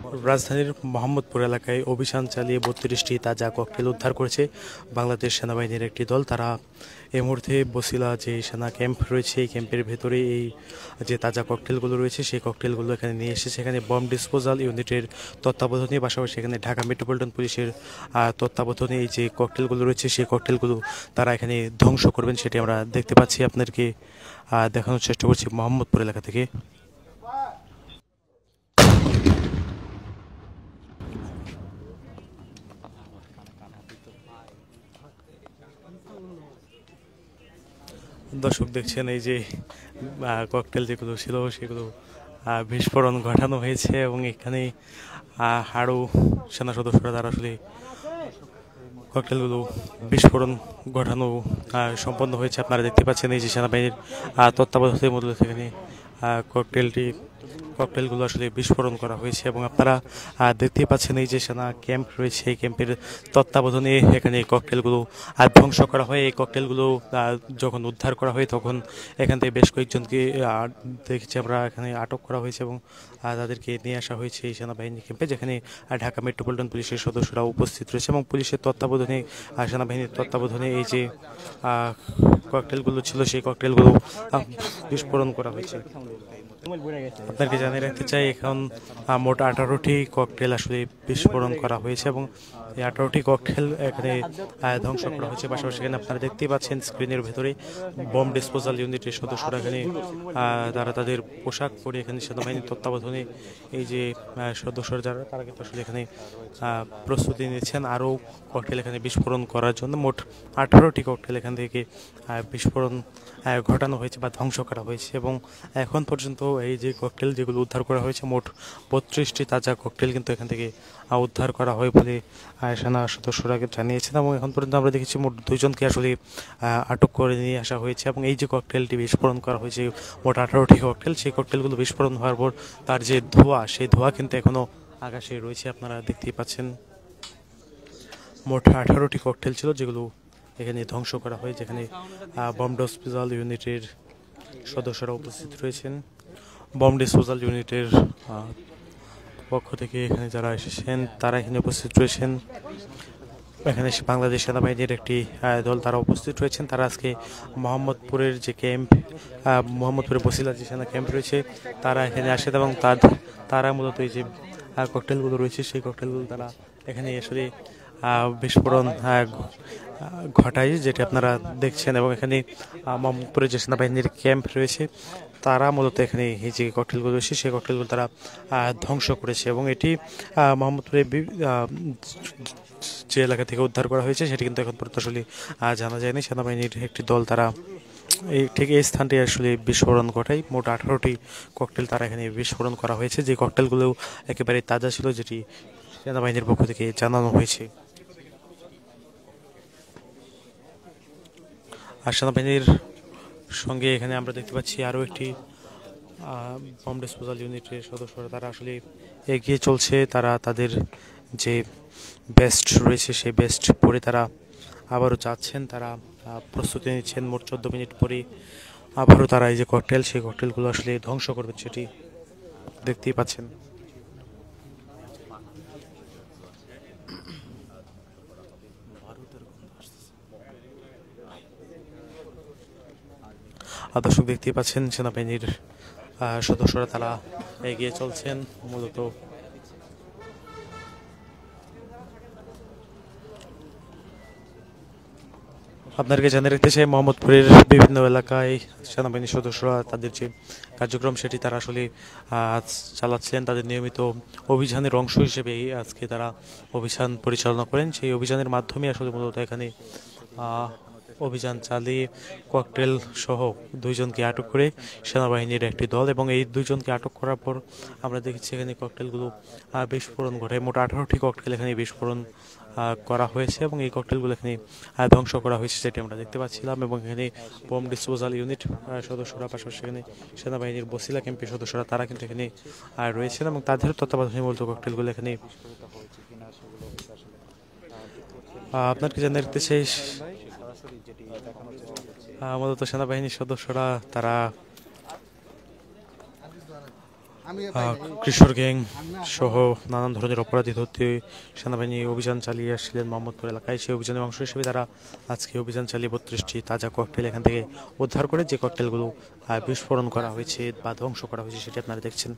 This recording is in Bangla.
রাজধানীর মোহাম্মদপুর এলাকায় অভিযান চালিয়ে ৩২টি তাজা ককটেল উদ্ধার করেছে বাংলাদেশ সেনাবাহিনীর একটি দল। তারা এই মুহূর্তে বসিলা যে সেনা ক্যাম্প রয়েছে এই ক্যাম্পের ভেতরে এই যে তাজা ককটেলগুলো রয়েছে সেই ককটেলগুলো এখানে নিয়ে এসেছে। এখানে বম ডিসপোজাল ইউনিটের তত্ত্বাবধানে, পাশাপাশি এখানে ঢাকা মেট্রোপলিটন পুলিশের তত্ত্বাবধানে এই যে ককটেলগুলো রয়েছে সেই ককটেলগুলো তারা এখানে ধ্বংস করবেন, সেটি আমরা দেখতে পাচ্ছি। আপনাদেরকে দেখানোর চেষ্টা করছি মোহাম্মদপুর এলাকা থেকে। দর্শক দেখছেন এই যে ককটেল যেগুলো ছিল সেগুলো বিস্ফোরণ ঘটানো হয়েছে এবং এখানে আরও সেনা সদস্যরা তারা আসলে ককটেলগুলো বিস্ফোরণ ঘটানো সম্পন্ন হয়েছে। আপনারা দেখতে পাচ্ছেন এই যে সেনাবাহিনীর তত্ত্বাবধানের মধ্যে সেখানে ককটেলগুলো আসলে বিস্ফোরণ করা হয়েছে এবং আপনারা দেখতেই পাচ্ছেন এই যে সেনা ক্যাম্প রয়েছে এই ক্যাম্পের তত্ত্বাবধানে এখানে ককটেলগুলো ধ্বংস করা হয়। এই ককটেলগুলো যখন উদ্ধার করা হয় তখন এখান থেকে বেশ কয়েকজনকে দেখেছি আমরা এখানে আটক করা হয়েছে এবং তাদেরকে নিয়ে আসা হয়েছে এই সেনাবাহিনী ক্যাম্পে, যেখানে ঢাকা মেট্রোপলিটন পুলিশের সদস্যরা উপস্থিত রয়েছে এবং পুলিশের তত্ত্বাবধানে সেনাবাহিনীর তত্ত্বাবধানে এই যে ককটেলগুলো ছিল সেই ককটেলগুলো বিস্ফোরণ করা হয়েছে। আপনাকে জানিয়ে রাখতে চাই এখন মোট 18টি ককটেল আসলে বিস্ফোরণ করা হয়েছে এবং এই 18টি ককটেল এখানে ধ্বংস করা হয়েছে। পাশাপাশি এখানে আপনারা দেখতেই পাচ্ছেন স্ক্রিনের ভেতরে বম ডিসপোজাল ইউনিটের সদস্যরা এখানে তারা তাদের পোশাক পরে এখানে সেনাবাহিনীর তত্ত্বাবধানে এই যে সদস্যরা যারা তারা কিন্তু আসলে এখানে প্রস্তুতি নিচ্ছেন আরও ককটেল এখানে বিস্ফোরণ করার জন্য। মোট 18টি ককটেল এখান থেকে বিস্ফোরণ ঘটানো হয়েছে বা ধ্বংস করা হয়েছে এবং এখন পর্যন্ত এই যে ককটেল যেগুলো উদ্ধার করা হয়েছে মোট 32টি তাজা ককটেল কিন্তু এখান থেকে উদ্ধার করা হয় বলে সেনা সদস্যরা জানিয়েছেন এবং এখন পর্যন্ত আমরা দেখেছি মোট 2জনকে আসলে আটক করে নিয়ে আসা হয়েছে এবং এই যে ককটেলটি বিস্ফোরণ করা হয়েছে মোট 18টি ককটেল, সেই ককটেলগুলো বিস্ফোরণ হওয়ার পর তার যে ধোঁয়া সেই ধোঁয়া কিন্তু এখনও আকাশে রয়েছে। আপনারা দেখতেই পাচ্ছেন মোট 18টি ককটেল ছিল যেগুলো এখানে ধ্বংস করা হয়, যেখানে বম ডিসপোজাল ইউনিটের সদস্যরা উপস্থিত রয়েছেন। বম ডিসপোজাল ইউনিটের পক্ষ থেকে এখানে যারা এসেছেন তারা এখানে উপস্থিত রয়েছেন। এখানে বাংলাদেশ সেনাবাহিনীর একটি দল তারা উপস্থিত রয়েছেন। তারা আজকে মোহাম্মদপুরের যে ক্যাম্প মোহাম্মদপুরের বসিলা যে সেনা ক্যাম্প রয়েছে তারা এখানে আসেন এবং তারা মূলত এই যে ককটেলগুলো রয়েছে সেই ককটেলগুলো তারা এখানে আসলে বিস্ফোরণ ঘটায় যেটি আপনারা দেখছেন এবং এখানে মোহাম্মদপুরে যে সেনাবাহিনীর ক্যাম্প রয়েছে তারা মূলত এখানে এই যে ককটেলগুলো রয়েছে সেই ককটেলগুলো তারা ধ্বংস করেছে এবং এটি মোহাম্মদপুরে যে এলাকা থেকে উদ্ধার করা হয়েছে সেটি কিন্তু এখন পর্যন্ত আসলে জানা যায়নি। সেনাবাহিনীর একটি দল তারা ঠিক এই স্থানটি আসলে বিস্ফোরণ ঘটায়। মোট 18টি ককটেল তারা এখানে বিস্ফোরণ করা হয়েছে, যে ককটেলগুলো একেবারে তাজা ছিল যেটি সেনাবাহিনীর পক্ষ থেকে জানানো হয়েছে। আর সেনাবাহিনীর সঙ্গে এখানে আমরা দেখতে পাচ্ছি আরও একটি বম ডিসপোজাল ইউনিটের সদস্যরা তারা আসলে এগিয়ে চলছে। তারা তাদের যে বেস্ট রয়েছে সেই বেস্ট পরে তারা আবারও যাচ্ছেন, তারা প্রস্তুতি নিচ্ছেন। মোট 14 মিনিট পরে আবারও তারা এই যে ককটেল সেই ককটেলগুলো আসলে ধ্বংস করবেন সেটি দেখতেই পাচ্ছেন। দর্শক দেখতেই পাচ্ছেন সেনাবাহিনীর সদস্যরা তারা এগিয়ে চলছেন। মূলত আপনাদেরকে জানিয়ে রাখতে চাই মোহাম্মদপুরের বিভিন্ন এলাকায় সেনাবাহিনীর সদস্যরা তাদের যে কার্যক্রম সেটি তারা আসলে চালাচ্ছিলেন। তাদের নিয়মিত অভিযানের অংশ হিসেবে আজকে তারা অভিযান পরিচালনা করেন। সেই অভিযানের মাধ্যমে আসলে মূলত এখানে অভিযান চালিয়ে ককটেল সহ 2জনকে আটক করে সেনাবাহিনীর একটি দল এবং এই 2জনকে আটক করার পর আমরা দেখেছি এখানে ককটেলগুলো বিস্ফোরণ ঘটায়। মোট 18টি ককটেল এখানে বিস্ফোরণ করা হয়েছে এবং এই ককটেলগুলো এখানে ধ্বংস করা হয়েছে যেটি আমরা দেখতে পাচ্ছিলাম এবং এখানে বম ডিসপোজাল ইউনিট সদস্যরা, পাশাপাশি এখানে সেনাবাহিনীর বসিলা ক্যাম্পের সদস্যরা তারা কিন্তু এখানে রয়েছেন এবং তাদের তত্ত্বাবধানে মূলত ককটেলগুলো এখানে আপনাকে জানিয়ে রাখতে চাই মূলত সেনাবাহিনীর সদস্যরা তারা কিশোর গ্যাং সহ নানান ধরনের অপরাধী ধরতে সেনাবাহিনী অভিযান চালিয়ে আসছিলেন মোহাম্মদপুর এলাকায়। সেই অভিযানের অংশ হিসেবে তারা আজকে অভিযান চালিয়ে 32টি তাজা ককটেল এখান থেকে উদ্ধার করে, যে ককটেলগুলো বিস্ফোরণ করা হয়েছে বা ধ্বংস করা হয়েছে সেটি আপনারা দেখছেন।